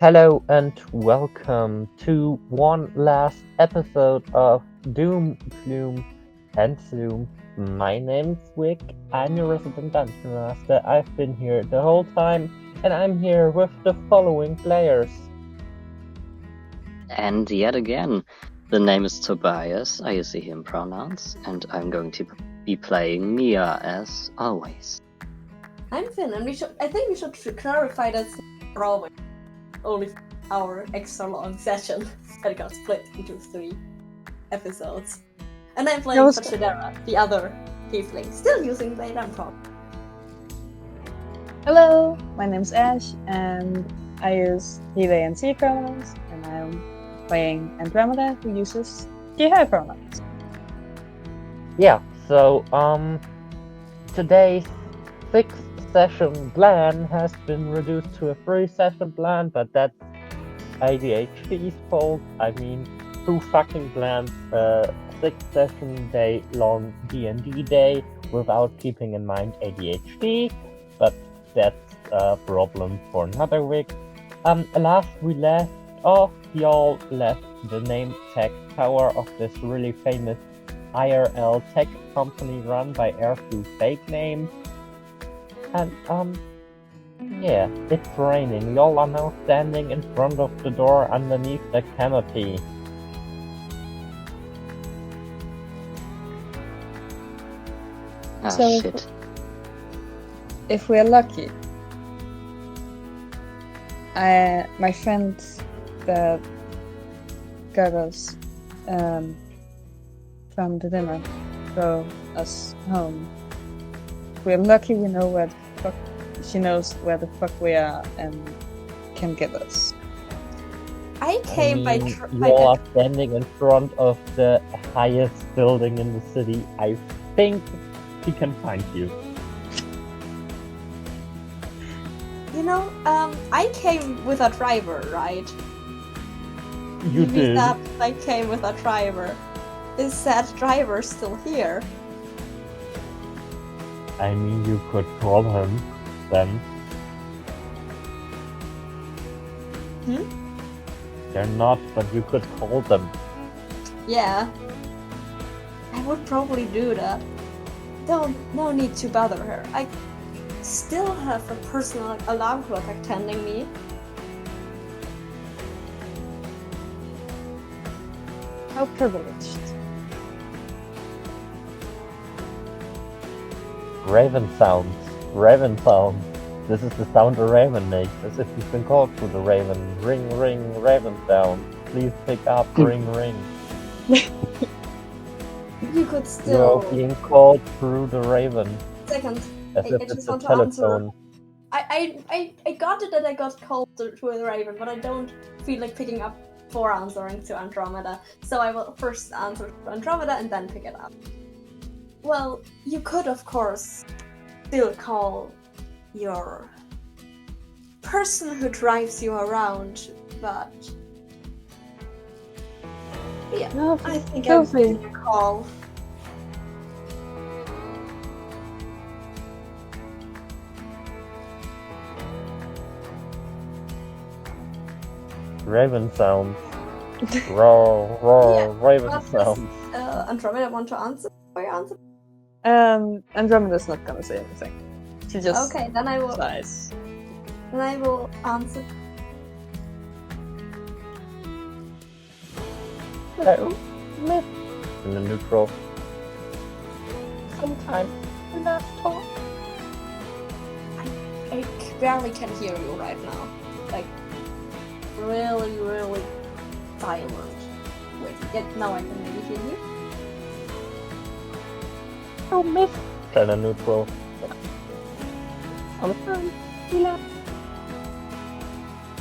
Hello and welcome to one last episode of Doom, Gloom, and Zoom. My name's Wick. I'm your resident dungeon master. I've been here the whole time, and I'm here with the following players. And yet again, the name is Tobias. I use he, him pronouns, and I'm going to be playing Mia as always. I'm Finn, and I think we should clarify that we're always only our extra long session that got split into 3 episodes. And I'm playing Fashidera, the other tiefling, still using Wdym prop. Hello, my name's Ash, and I use he, they, and she pronouns, and I'm playing Andromeda, who uses she, her pronouns. Yeah, so today's 6-session plan has been reduced to a 3-session plan, but that's ADHD's fault. I mean, who fucking plans a 6-session day long D&D day without keeping in mind ADHD? But that's a problem for another week. Last we left off, y'all left the name tech tower of this really famous IRL tech company run by Airflu fake name. And yeah, it's raining. Y'all are now standing in front of the door underneath the canopy. So, Shit. if we're lucky, my friend that got us from the dinner drove us home. If we're lucky, we know where the fuck she knows where the fuck we are and can get us. I came by you are standing in front of the highest building in the city. I think he can find you. You know, I came with a driver, right? You did. I came with a driver. Is that driver still here? I mean, you could call him then. They're not, but you could call them. Yeah. I would probably do that. No need to bother her. I still have a personal alarm clock attending me. How privileged. Raven sounds. Raven sounds. This is the sound a raven makes, as if you've been called to the raven. Ring, ring, raven sound. Please pick up, ring, ring. You could still... You're being called through the raven. Second. As if it's a telephone. I got it that I got called to the raven, but I don't feel like picking up for answering to Andromeda. So I will first answer to Andromeda and then pick it up. Well, you could of course still call your person who drives you around, but yeah, No, I think feel I'll free. give you a call. Raven sounds. Roar, Yeah, raven What sounds. does Andromeda want to answer? Or you answer? Andromeda's not gonna say anything. She just Okay, then I will. sighs. Then I will answer. Hello, Miss. In the neutral. Sometimes we not talk. I barely can hear you right now. Like, really, really silent. Wait, now I can maybe hear you. Oh, Miss. Kind of neutral. Sometimes we not.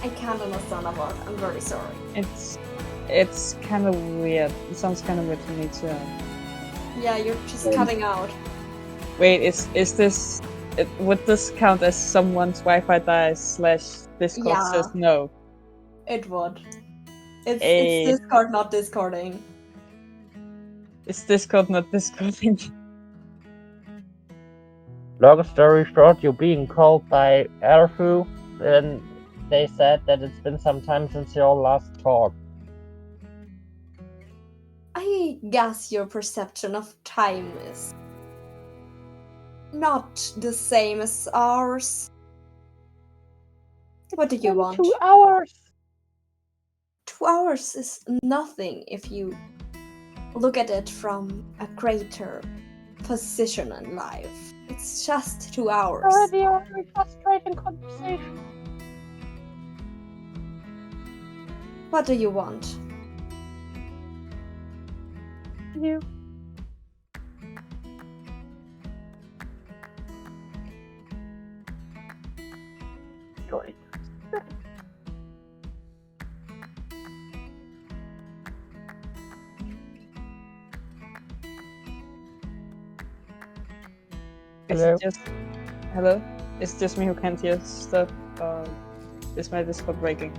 I can't understand a word. I'm very sorry. It's kind of weird. It sounds kind of weird to me too. Yeah, you're just cutting out. Wait, is this? Would this count as someone's Wi-Fi dies / Discord Yeah. says no? It would. It's Hey. Discord, not Discording. It's Discord not Discording? Long story short, you're being called by Airfu, and they said that it's been some time since your last talk. I guess your perception of time is not the same as ours. What do you want? 2 hours! 2 hours is nothing if you look at it from a greater position in life. It's just 2 hours. Already a very frustrating conversation. What do you want? You. Great. Hello? Hello? It's just me who can't hear stuff. Is my Discord breaking?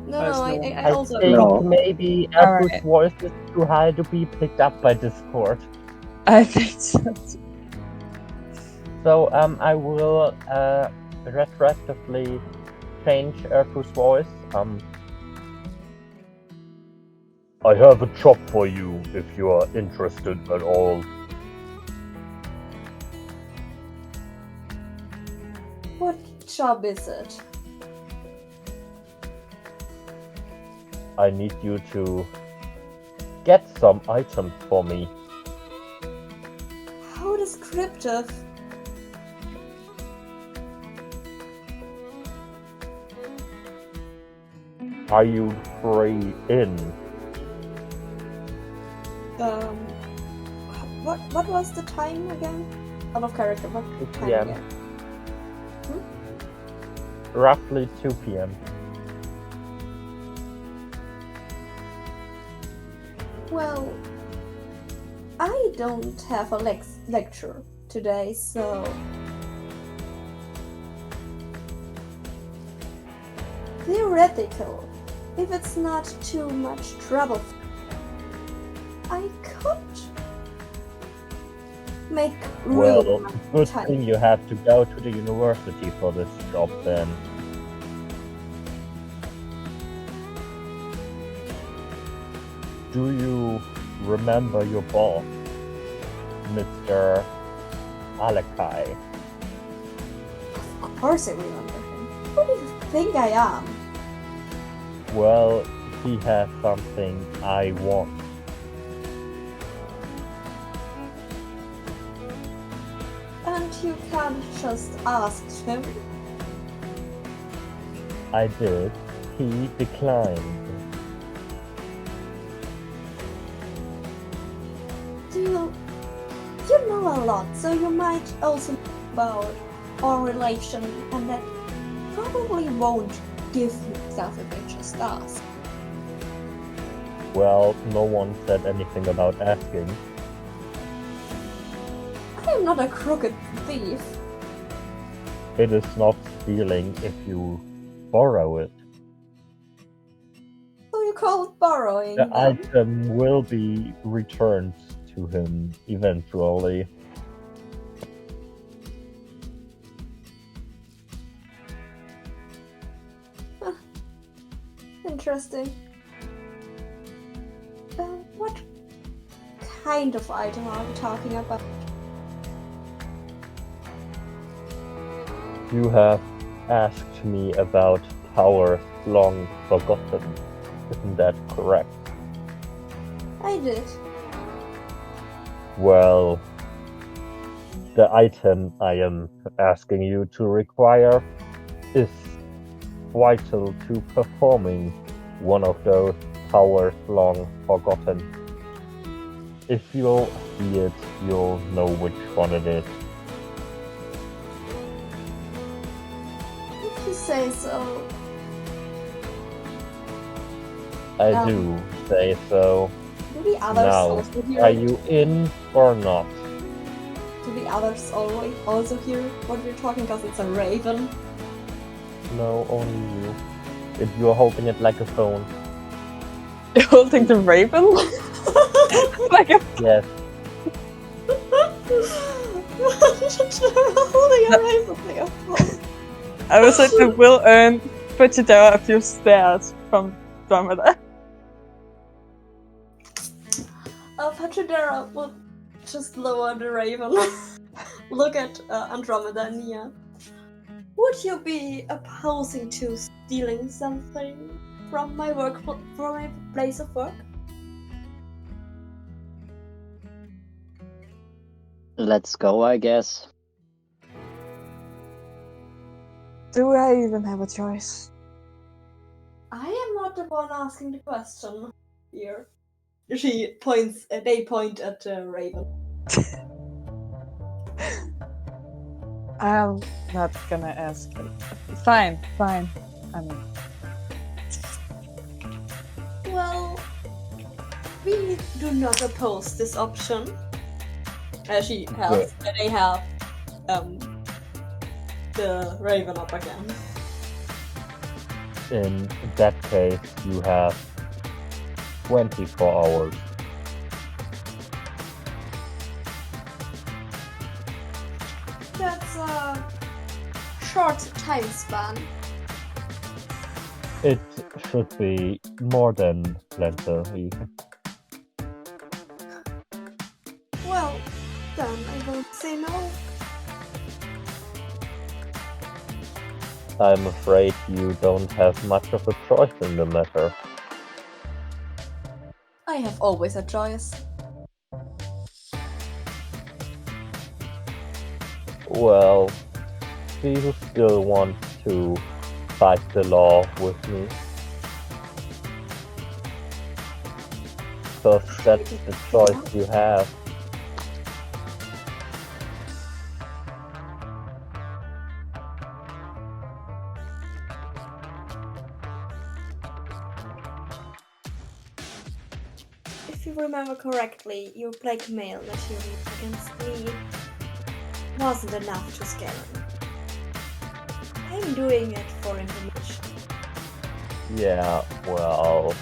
No, Oh, no, it's no I I also think No. maybe Alright. Apple's voice is too high to be picked up by Discord. I think so. So I will retroactively change Erfu's voice. I have a job for you if you are interested at all. What job is it? I need you to get some items for me. How descriptive. Are you free in? What was the time again? Out of character, what 2 time PM. again? Roughly 2 PM. Well, I don't have a lecture today, so theoretical, if it's not too much trouble, I could make room. Well, good time. thing you have to go to the university for this job then. Do you remember your boss, Mr. Alekai? Of course I remember him. Who do you think I am? Well, he has something I want. And you can't just ask him. I did. He declined. You know a lot, so you might also know about our relation, and that probably won't give himself if I just ask. Well, no one said anything about asking. I am not a crooked thief. It is not stealing if you borrow it. So you call it borrowing? The then? item will be returned to him eventually. Interesting. What kind of item are we talking about? You have asked me about powers long forgotten. Isn't that correct? I did. Well, the item I am asking you to require is vital to performing one of those powers long forgotten. If you'll see it, you'll know which one it is. If you say so. I do say so. Do the others Now, also hear are it? you in or not? Do the others also hear what we're talking? Because it's a raven. No, only you. If you're holding it like a phone. You're holding the raven? Like a... Yes. Holding a raven like a phone. I was like, the will earn put you down a few stairs from Andromeda. Pachidera will just lower the raven. Look at Andromeda and Nia. Would you be opposing to stealing something from my place of work? Let's go, I guess. Do I even have a choice? I am not the one asking the question here. She points. They point at Raven. I'm not gonna ask it. Fine. I mean, Well, we do not oppose this option. She has. They have the Raven up again. In that case, you have 24 hours. That's a short time span. It should be more than plenty. Well, then I won't say no. I'm afraid you don't have much of a choice in the matter. I have always a choice. Well, do you still want to fight the law with me? Because that's the choice you have. If you remember correctly, your blackmail that you used against me wasn't enough to scare him. I'm doing it for information. Yeah, well,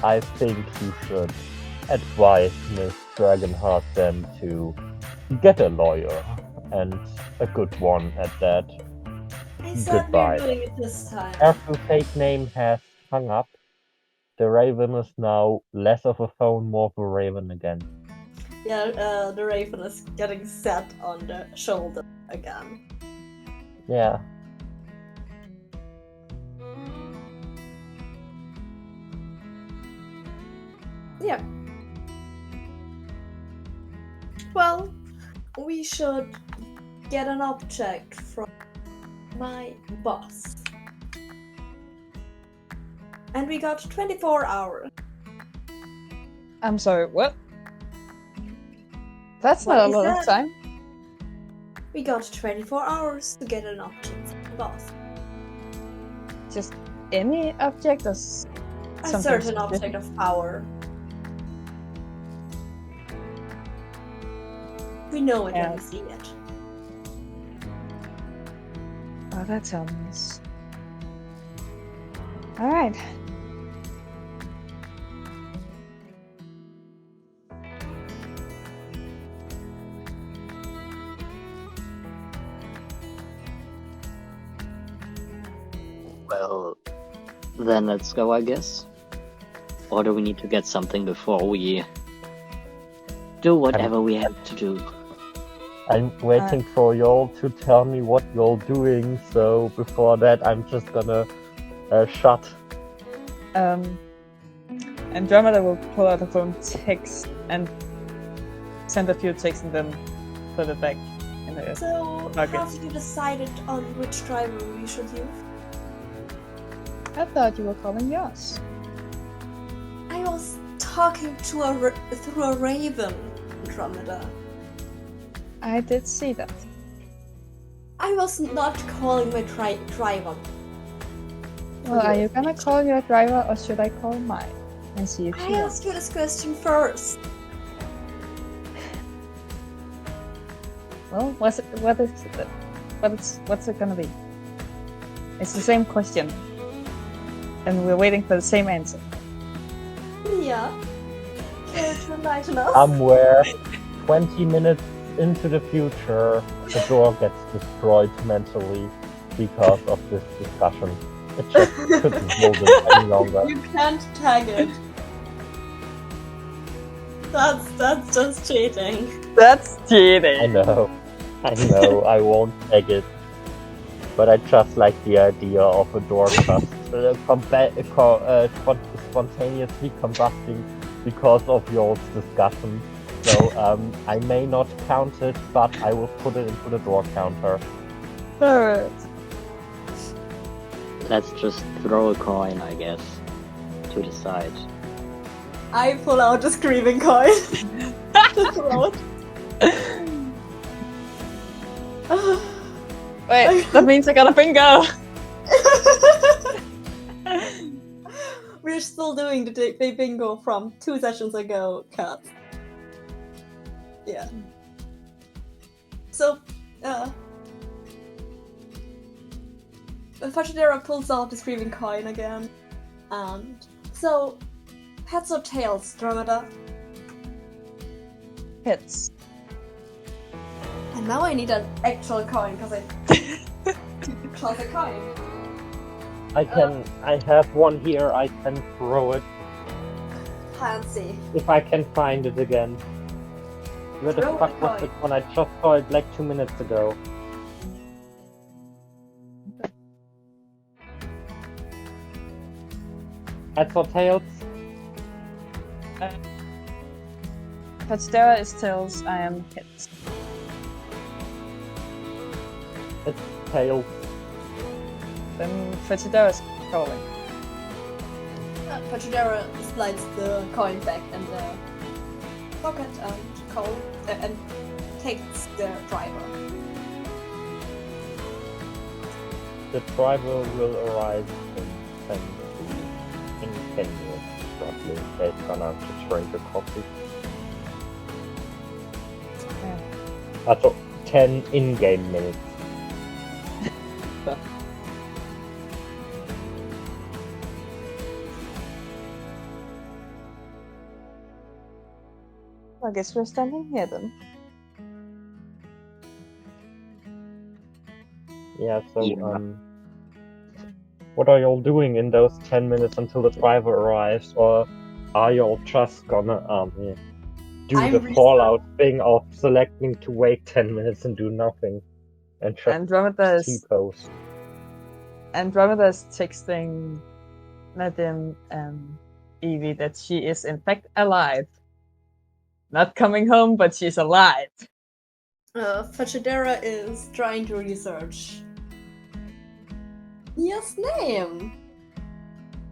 I think you should advise Miss Dragonheart then to get a lawyer, and a good one at that. I certainly Goodbye. am doing it this time. After fake name has hung up, the Raven is now less of a phone, more of a Raven again. Yeah, the Raven is getting set on the shoulder again. Yeah. Yeah. Well, we should get an object from my boss. And we got 24 hours. I'm sorry, what? That's What not a is lot that? of time. We got 24 hours to get an object from the boss. Just any object or A something certain specific? object of power. We know it when Yeah. we see it. Oh, that sounds nice. Alright. Well, then let's go, I guess. Or do we need to get something before we do whatever we have to do? I'm waiting for y'all to tell me what y'all doing, so before that I'm just gonna shut. Andromeda will pull out her phone, text, and send a few texts and then put it back in the So, Okay. have you decided on which driver we should use? I thought you were calling yours. I was talking to through a raven, Andromeda. I did see that. I was not calling my driver. Well, are you gonna call your driver or should I call mine and see if I she asked you this question first. Well, what's it gonna be? It's the same question, and we're waiting for the same answer. Yeah. Care to enlighten us? Somewhere 20 minutes into the future, the door gets destroyed mentally because of this discussion. It just couldn't hold it any longer. You can't tag it. That's just cheating. That's cheating. I know, I won't tag it. But I just like the idea of a door just spontaneously combusting because of your discussion. So I may not count it, but I will put it into the door counter. Alright. Let's just throw a coin, I guess, to the side. I pull out the screaming coin to throw it. Wait, that means I got a bingo! We're still doing the bingo from 2 sessions ago, Kat. Yeah. So, Fajidera pulls out the screaming coin again. And so, heads or tails, Dromeda? Hits. And now I need an actual coin, because I toss a coin. I have one here, I can throw it. Fancy. If I can find it again. Where the Throw fuck the was coin. it when I just saw it like 2 minutes ago? Heads or tails? Fajidera is tails, I am hits. It's tails. Then Fajidera is calling. Fajidera slides the coin back in the pocket and takes the driver. The driver will arrive in 10 minutes, roughly. They're gonna drink a coffee. Also, 10 in-game minutes. I guess we're standing here then. Yeah, so, Yeah. what are y'all doing in those 10 minutes until the driver arrives? Or are y'all just gonna, do I'm the research- Fallout thing of selecting to wait 10 minutes and do nothing? And just Andromeda is T-pose. Andromeda is texting Wdym and Evie that she is in fact alive. Not coming home, but she's alive. Fajidera is trying to research Nia's name.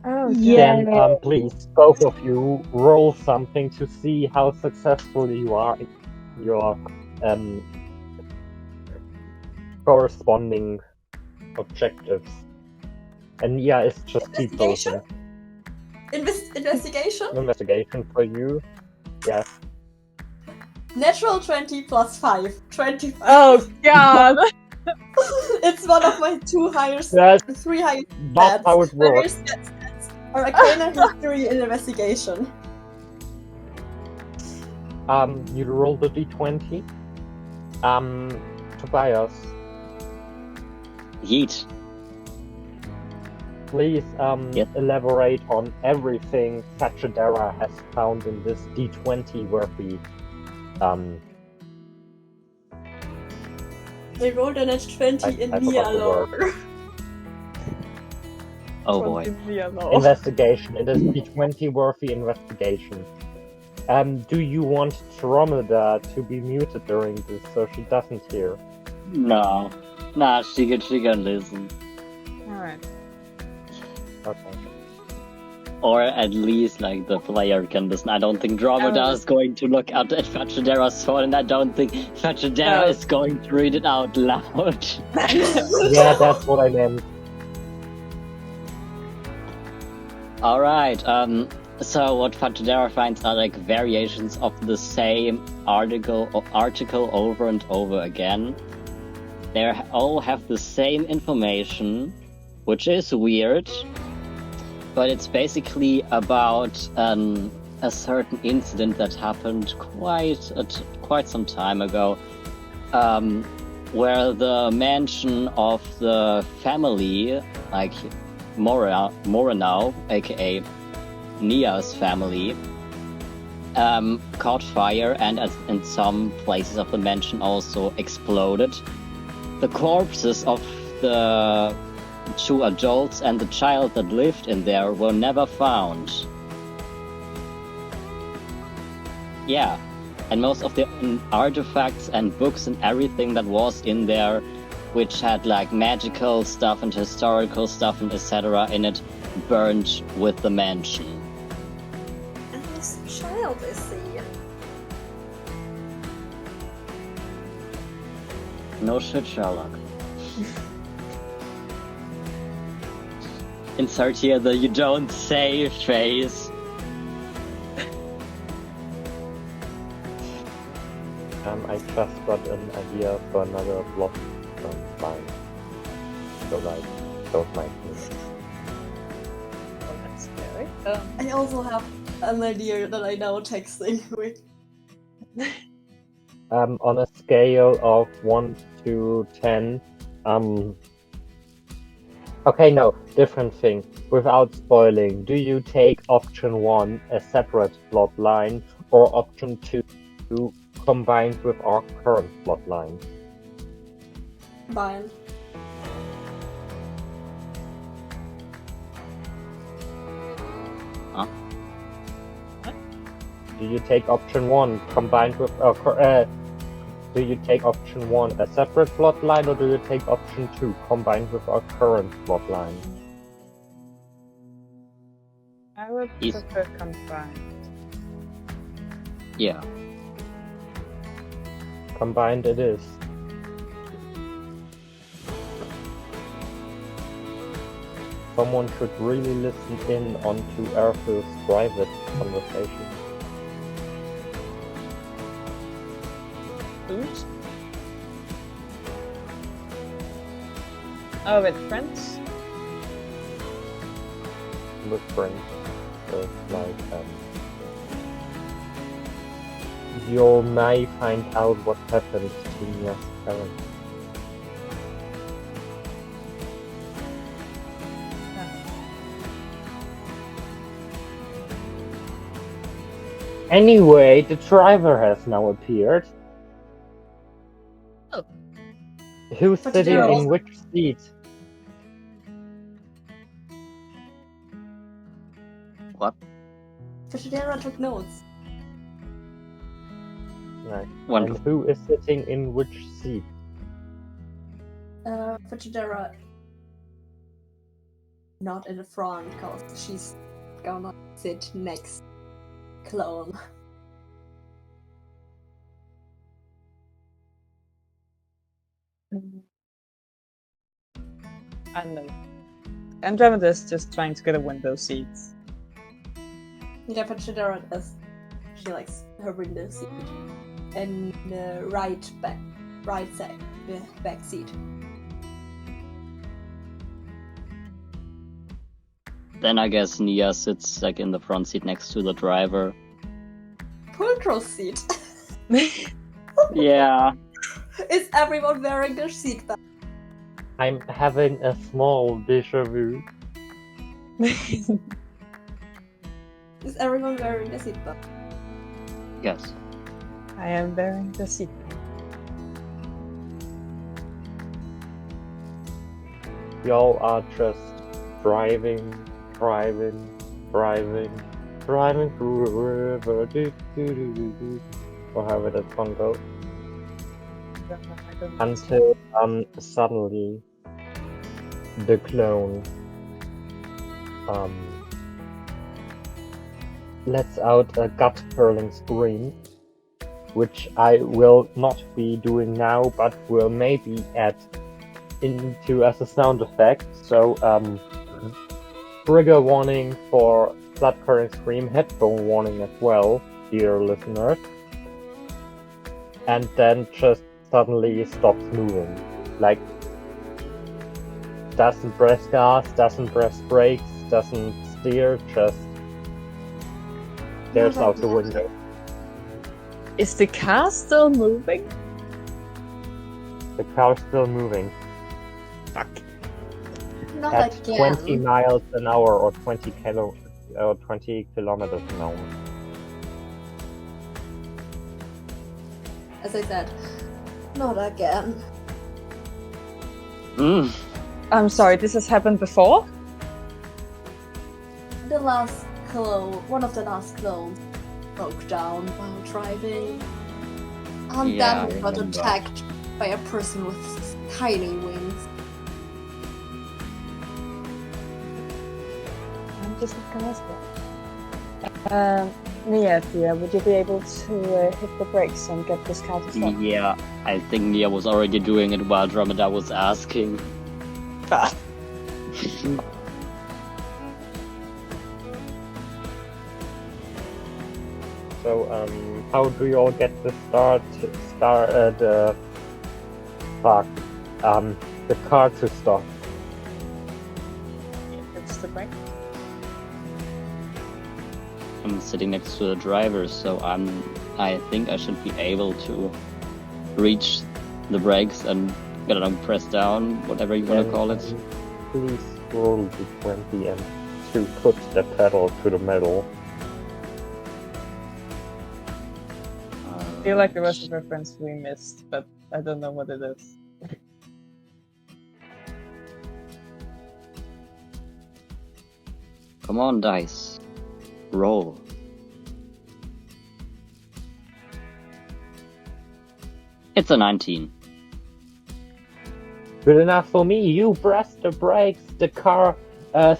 Oh, Then, please, both of you, roll something to see how successful you are in your corresponding objectives. And yeah, it's just Investigation? T-posing. Investigation? Investigation for you. Yes. Natural 20 plus 5. 25. Oh god! It's one of my 2 highest, That's 3 highest not stats. how it My works. highest stats are Arcana, History, and Investigation. You roll the d20. Tobias, Yeet. please Yes. elaborate on everything Fajidera has found in this d20 worthy They rolled a nat 20 in I Nia forgot the word. lore. Oh boy. investigation. It is d20 worthy investigation. Do you want Andromeda to be muted during this so she doesn't hear? No. Nah, she can listen. Alright. Okay. Or at least, like, the player can listen. I don't think Andromeda Oh. is going to look at Fajidera's phone, and I don't think Fajidera No. is going to read it out loud. Yeah, that's what I meant. Alright, so what Fajidera finds are, like, variations of the same article over and over again. They all have the same information, which is weird. But it's basically about a certain incident that happened quite quite some time ago, where the mansion of the family, like Moranau, aka Nia's family, caught fire and in some places of the mansion also exploded. The corpses of the 2 adults and the child that lived in there were never found. Yeah, and most of the artifacts and books and everything that was in there, which had like magical stuff and historical stuff and etc. in it, burned with the mansion. And this child is here. No shit, Sherlock. Insert here the "you don't say" face. I just got an idea for another plot line. So like, don't mind me. Oh, that's scary. I also have an idea that I know texting with. On a scale of 1 to 10, okay, no, different thing. Without spoiling, do you take option 1, a separate plot line, or option 2, combined with our current plot line? Brian. Huh? Do you take option 1 combined with do you take option 1 a separate plot line, or do you take option 2 combined with our current plot line? I would Yes. prefer combined. Yeah. Combined it is. Someone should really listen in onto Arthur's private conversation. Who's? Oh, with friends? With friends. Like, you may find out what happened to Nia's parents. Anyway, the driver has now appeared. Oh. Who's But sitting there in also- which seat? What? Fashidera took notes. Right. Wonderful. And who is sitting in which seat? Fashidera not in the front because she's gonna sit next clone. I don't know. Andromeda is just trying to get a window seat. Yeah, Fashidera does. She likes her window seat. And the right back seat. Then I guess Nia sits like in the front seat next to the driver. Pulcral seat. Yeah. Is everyone wearing their seatbelt? I'm having a small déjà vu. Is everyone wearing their seatbelt? Yes. I am wearing the seat. Y'all are just driving through a river, or however that song goes, until suddenly the clone lets out a gut-hurling scream, which I will not be doing now, but will maybe add into as a sound effect. So, trigger warning for blood-curdling scream, headphone warning as well, dear listeners. And then just suddenly stops moving. Like, doesn't press gas, doesn't press brakes, doesn't steer, just stares out the window. Is the car still moving? The car's still moving Fuck. Not at again. 20 miles an hour or 20 kilometers an hour. As I said, not again. I'm sorry, this has happened before? The last clone, one of the last clones, broke down while driving, and Yeah, then I got remember. attacked by a person with tiny wings. I'm just not gonna stop. Nia, dear, would you be able to hit the brakes and get this car to stop? Yeah, I think Nia was already doing it while Andromeda was asking. So, how do you all get the the car to stop? It's the brake. I'm sitting next to the driver, so I think I should be able to reach the brakes and get it on press down, whatever you want to call it. Please roll to 20 and to put the pedal to the metal. I feel like there was a reference we missed, but I don't know what it is. Come on, dice. Roll. It's a 19. Good enough for me. You press the brakes. The car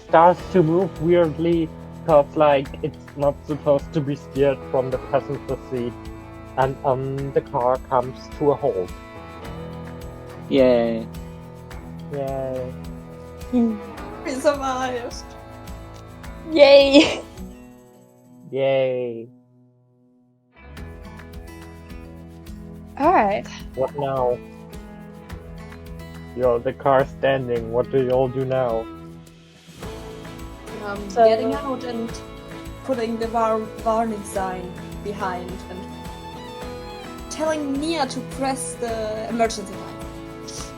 starts to move weirdly, cause like it's not supposed to be steered from the passenger seat, and the car comes to a halt. Yay. Yay! We survived. Yay! Yay! Alright. What now? The car's standing. What do you all do now? So- Getting out and putting the warning sign behind and telling Nia to press the emergency light.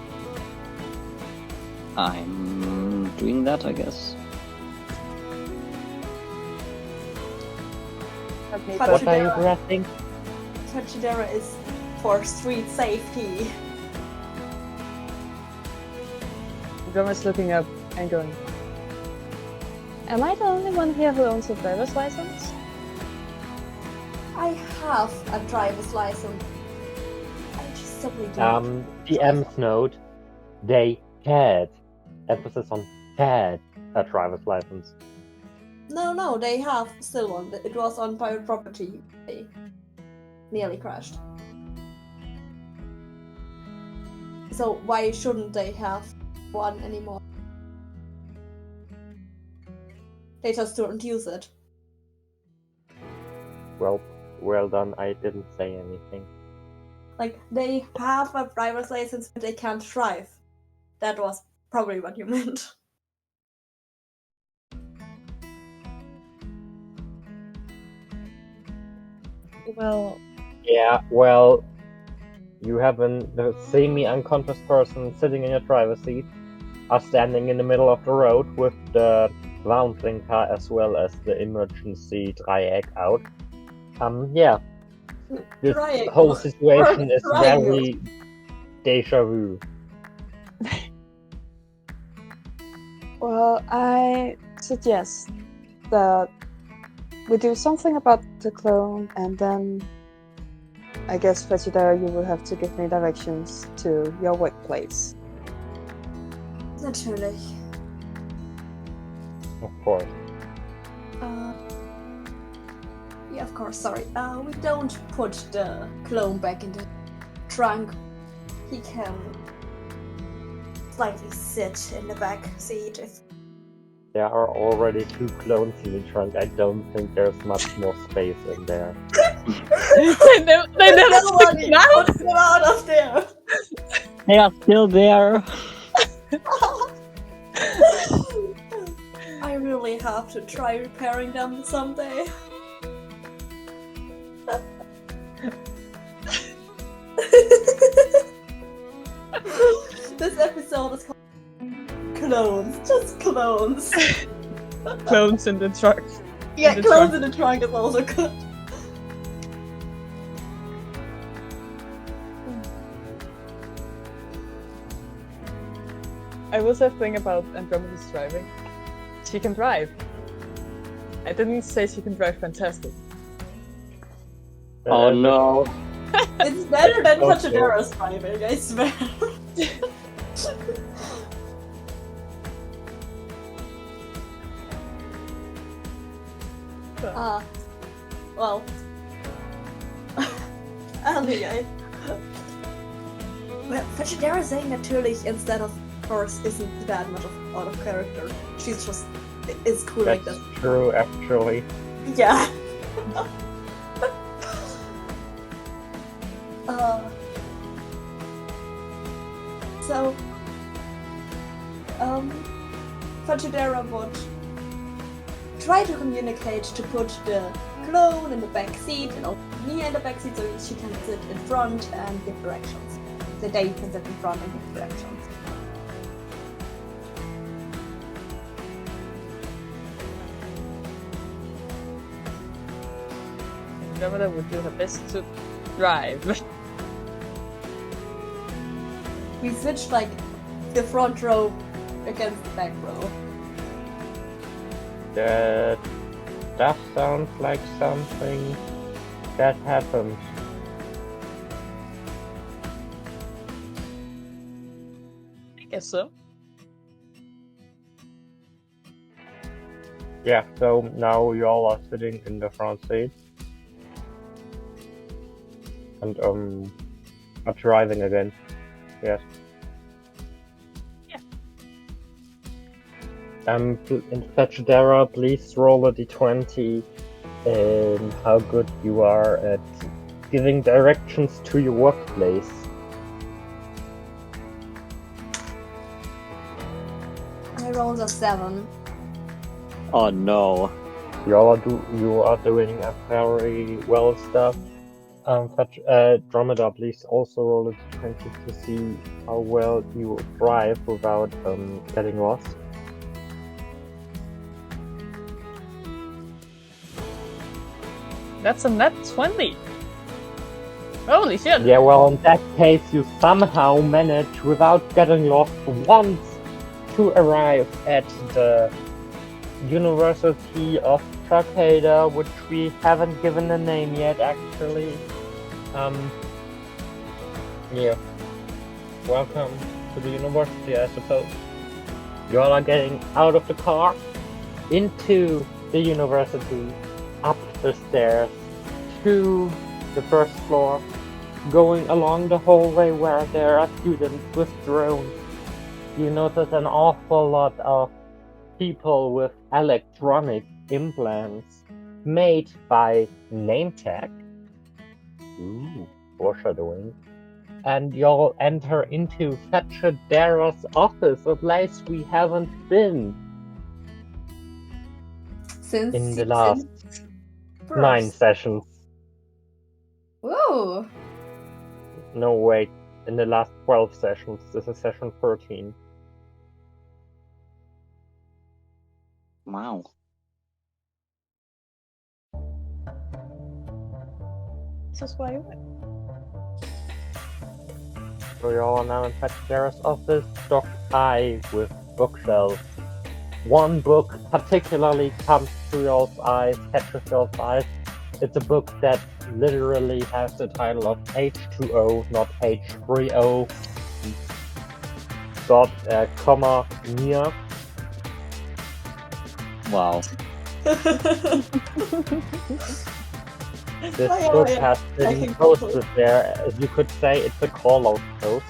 I'm doing that, I guess. Okay, But- What are you pressing? Fajidera is for street safety. Gomer's looking up and going, am I the only one here who owns a driver's license? I have a driver's license. I just simply don't. DM's note. They had, emphasis on had, a driver's license. No, they have still one. It was on private property. They nearly crashed. So why shouldn't they have one anymore? They just don't use it. Well done. I didn't say anything. Like, they have a driver's license, but they can't drive. That was probably what you meant. Well, Yeah, well, you have the semi-unconscious person sitting in your driver's seat, are standing in the middle of the road with the bouncing car as well as the emergency triac out. Yeah, this Triac. whole situation is Triangle. very deja vu. well, I suggest that we do something about the clone, and then I guess Vegeta, you will have to give me directions to your workplace. Natürlich. Of course. Yeah, of course, sorry. We don't put the clone back in the trunk. He can slightly sit in the back seat if There are already 2 clones in the trunk. I don't think there's much more space in there. they never took nobody it out. puts them out of there. They are still there. I really have to try repairing them someday. clones. Clones in the truck. Yeah, the clones trunk. in the trunk is also good. I will say a thing about Andromeda's driving. She can drive. I didn't say she can drive fantastic. Oh no. It's better than Okay. Pachadera's driving, I swear. Well. Anyway. Well, Pachadera saying natürlich instead of horse isn't that much of out of character. She's just is cool like That's that. true, actually. Yeah. So, Pachadera would try to communicate to put the clone in the back seat and also Mia in the back seat so she can sit in front and give directions. So they can sit in front and give directions. Andromeda would do her best to drive. We switched like the front row against the back row. That does sound like something that happened. I guess so. Yeah, so now y'all are sitting in the front seat. And are driving again. Yes. Yeah. In Fetchadera, please roll a d20 and how good you are at giving directions to your workplace. I rolled a 7. Oh no. You are doing a very well stuff. Dromeda, please also roll a d20 to see how well you drive without getting lost. That's a net 20. Holy shit! Yeah, well, in that case, you somehow manage, without getting lost once, to arrive at the University of Takeda, which we haven't given a name yet, actually. Yeah. Welcome to the university, I suppose. You all are getting out of the car, into the university, up the stairs, to the first floor, going along the hallway where there are students with drones. You notice an awful lot of people with electronic implants made by name tag. Ooh, foreshadowing. And y'all enter into Fetchadera's office, a place we haven't been Since in the last since 9 first. sessions. Whoa! No, wait, in the last 12 sessions. This is session 13. Wow. This is why you went. So y'all are now in Fetchadera's office, stocked high with bookshelves. One book particularly comes to y'all's eyes, catches y'all's eyes. It's a book that literally has the title of H2O, not H3O. Got a comma near. Wow. This Oh, book yeah. has been can posted there. As you could say, it's a call-out post.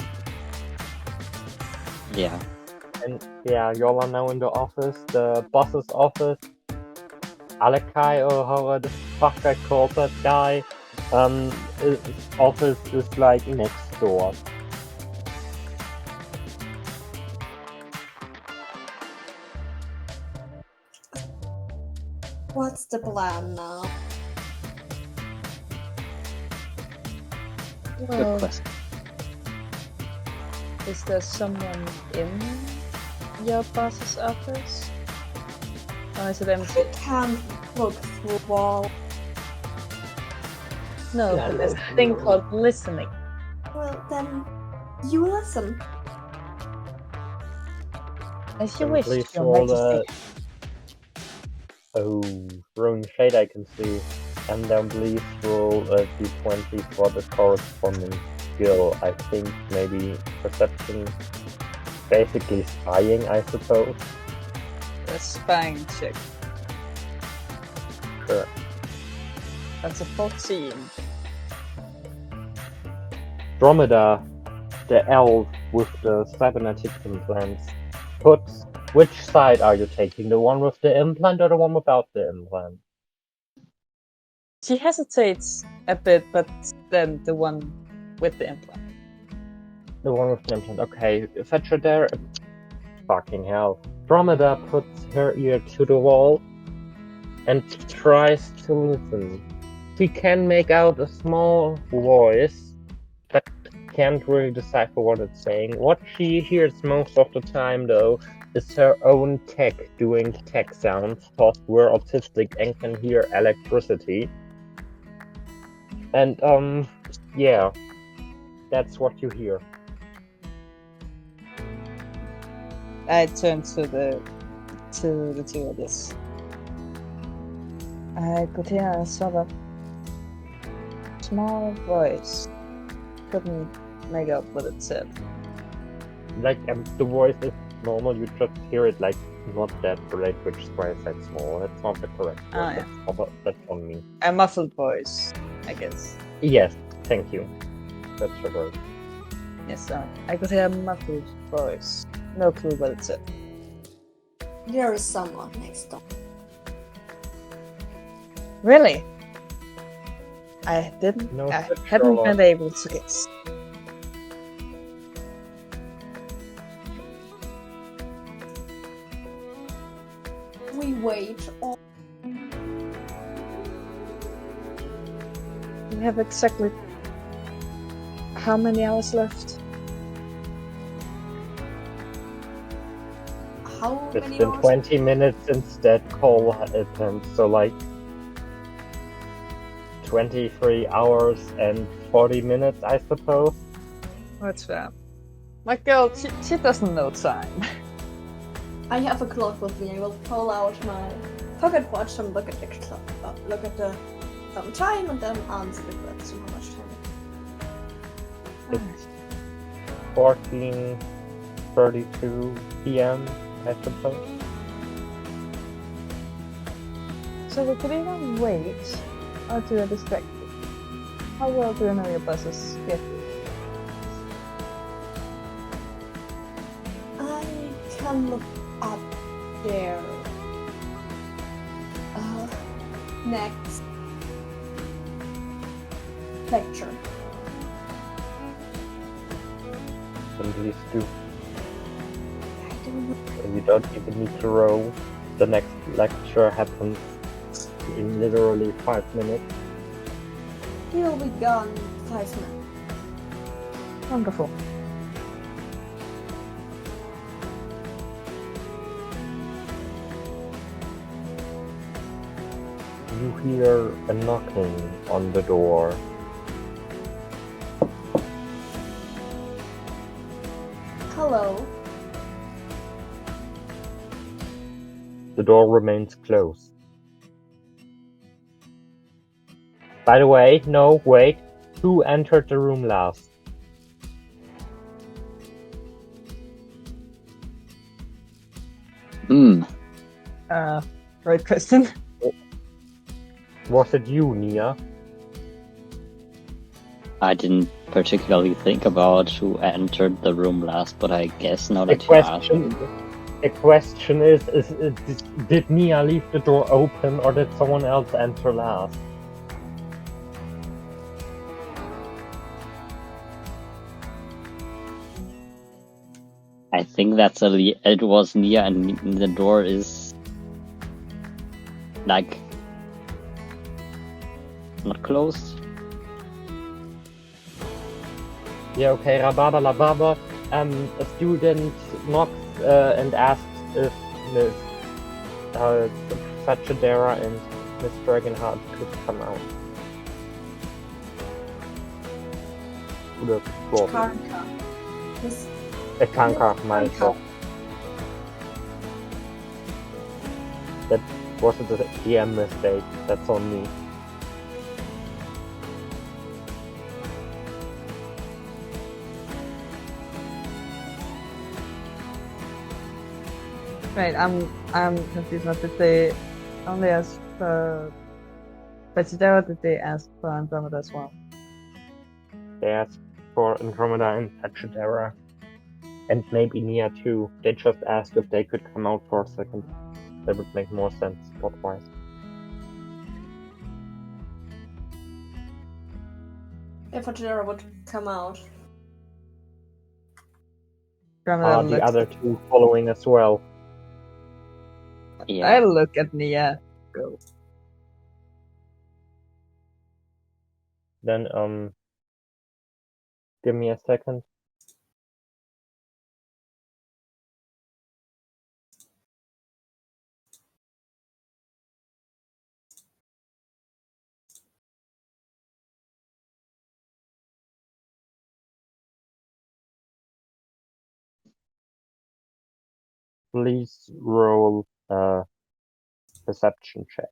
Yeah. And yeah, y'all are now in the office, the boss's office. Alekai, or however the fuck I called that guy. His office is like next door. What's the plan now? Good Well, question. is there someone in your boss's office? Or is it empty? I can't look through wall. No, but there's a thing called listening. Well, then you listen. As you Then wish, please Your roll Majesty. throwing shade I can see. And then please roll a d20 for the corresponding skill. I think maybe perception, basically spying, I suppose. A spying check. Correct. That's a 14. Andromeda, the elf with the cybernetic implants, puts. Which side are you taking? The one with the implant or the one without the implant? She hesitates a bit, but then the one with the implant. The one with the implant. Okay, Fetcher there. Fucking hell. Andromeda puts her ear to the wall and tries to listen. She can make out a small voice, but can't really decipher what it's saying. What she hears most of the time, though, is her own tech doing tech sounds, because we're autistic and can hear electricity. And, yeah, that's what you hear. I turn to the two of this. I could hear a sort of small voice. Couldn't make out what it said. Like, the voice is normal, you just hear it, like, not that great, which is why I said small. That's not the correct word. Ah, yeah. That's on me. A muffled voice, I guess. Yes, thank you. That's the word. Yes, I could hear a muffled voice. No clue what it said. There is someone next door. Really? I didn't. No, I but hadn't Sherlock. been able to guess. We wait. Or We have exactly how many hours left? how It's many been hours? 20 minutes since that call happened, so like 23 hours and 40 minutes, I suppose. What's that? My girl, she doesn't know time. I have a clock with me. I will pull out my pocket watch and look at the clock, look at the time, and then answer the question how much time. It's 14:32 p.m., I suppose. So we could even wait or do a distracted. How well do you know your boss's schedule? I can look up there. Next lecture. Then please do. I don't know. And you don't even need to roll. The next lecture happens in literally 5 minutes. He'll be gone in 5 minutes. Wonderful. You hear a knocking on the door. Hello. The door remains closed. By the way, no, wait. Who entered the room last? Great question. Was it you, Nia? I didn't particularly think about who entered the room last, but I guess now The that you asked me. question is did Nia leave the door open or did someone else enter last? I think that's it was Nia, and the door is like not closed. Yeah, okay, Rababa Lababa. A student knocks and asked if Miss Fetchadera and Miss Dragonheart could come out. To the floor. Karka. Miss Kanka, myself. That was a DM mistake. That's on me. Right, I'm confused. What did they only ask for Vegeta, or did they ask for Andromeda as well? They asked for Andromeda and Fetchadera. And maybe Nia too. They just asked if they could come out for a second. That would make more sense plot-wise. if Fajera would come out. Andromeda The looks other at- two following as well. Yeah. I look at Nia. Go. Then give me a second. Please roll a perception check.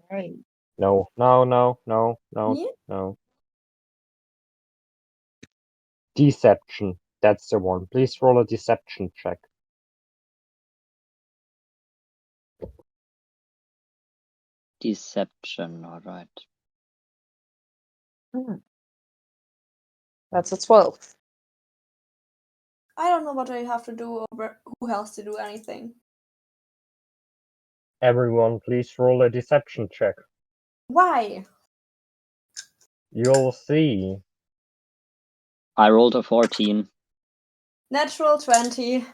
Right. No. Yeah? Deception. That's the one. Please roll a deception check. Deception, alright. That's a 12. I don't know what I have to do or who has to do anything. Everyone, please roll a deception check. Why? You'll see. I rolled a 14. Natural 20.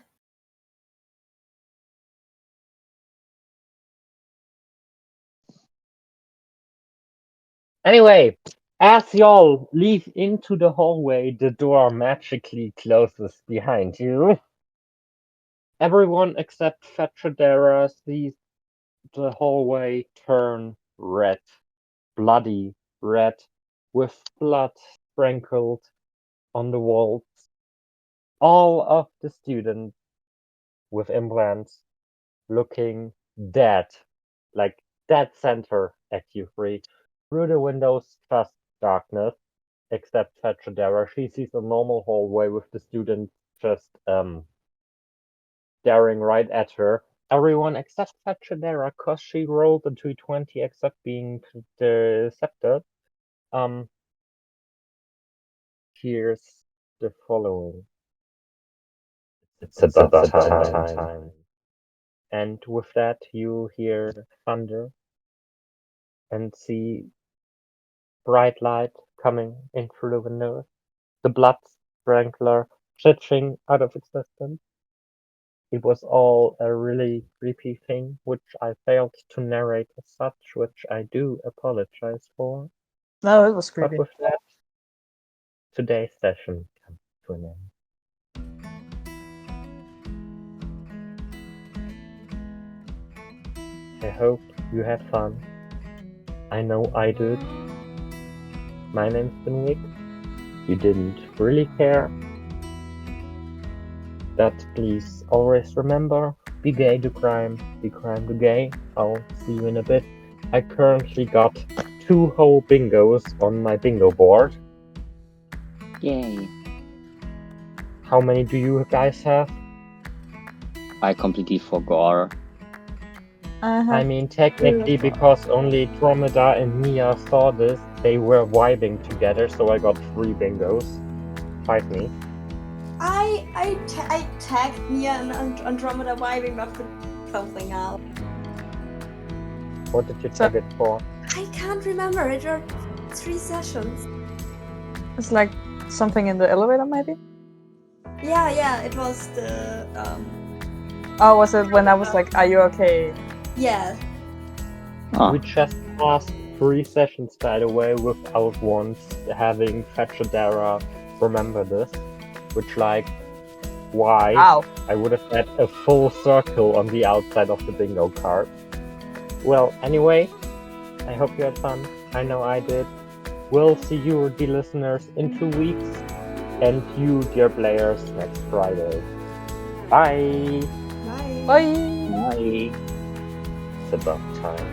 Anyway, as y'all leave into the hallway, the door magically closes behind you. Everyone except Fetchadera sees the hallway turn red. Bloody red, with blood sprinkled on the walls. All of the students with implants looking dead, like dead center at you three. Through the windows, just darkness, except Fetchadera. She sees a normal hallway with the students just staring right at her. Everyone except Fetchadera, cause she rolled a 220 except being decepted. Here's the following. It's about time. And with that, you hear thunder and see bright light coming in through the windows. The blood sprinkler glitching out of existence. It was all a really creepy thing, which I failed to narrate as such, which I do apologize for. No, it was But creepy. with that, today's session comes to an end. I hope you had fun. I know I did. My name's Benwick. You didn't really care. But please always remember, be gay to crime, be crime to gay. I'll see you in a bit. I currently got 2 whole bingos on my bingo board. Yay. How many do you guys have? I completely forgot. I mean, technically, because only Dromeda and Mia saw this, they were vibing together, so I got 3 bingos. Fight me. I tagged Nia and Andromeda vibing, but for something else. What did you tag it for? I can't remember. It were 3 sessions. It's like something in the elevator, maybe? Yeah, it was the Oh, was it when I was like, are you okay? yeah. Oh, We just passed 3 sessions, by the way, without once having Fetchadera remember this. Which, like, why Ow. I would have had a full circle on the outside of the bingo card. Well, anyway, I hope you had fun. I know I did. We'll see you, dear listeners, in 2 weeks, and you, dear players, next Friday. Bye! Bye. Bye. Bye. It's about time.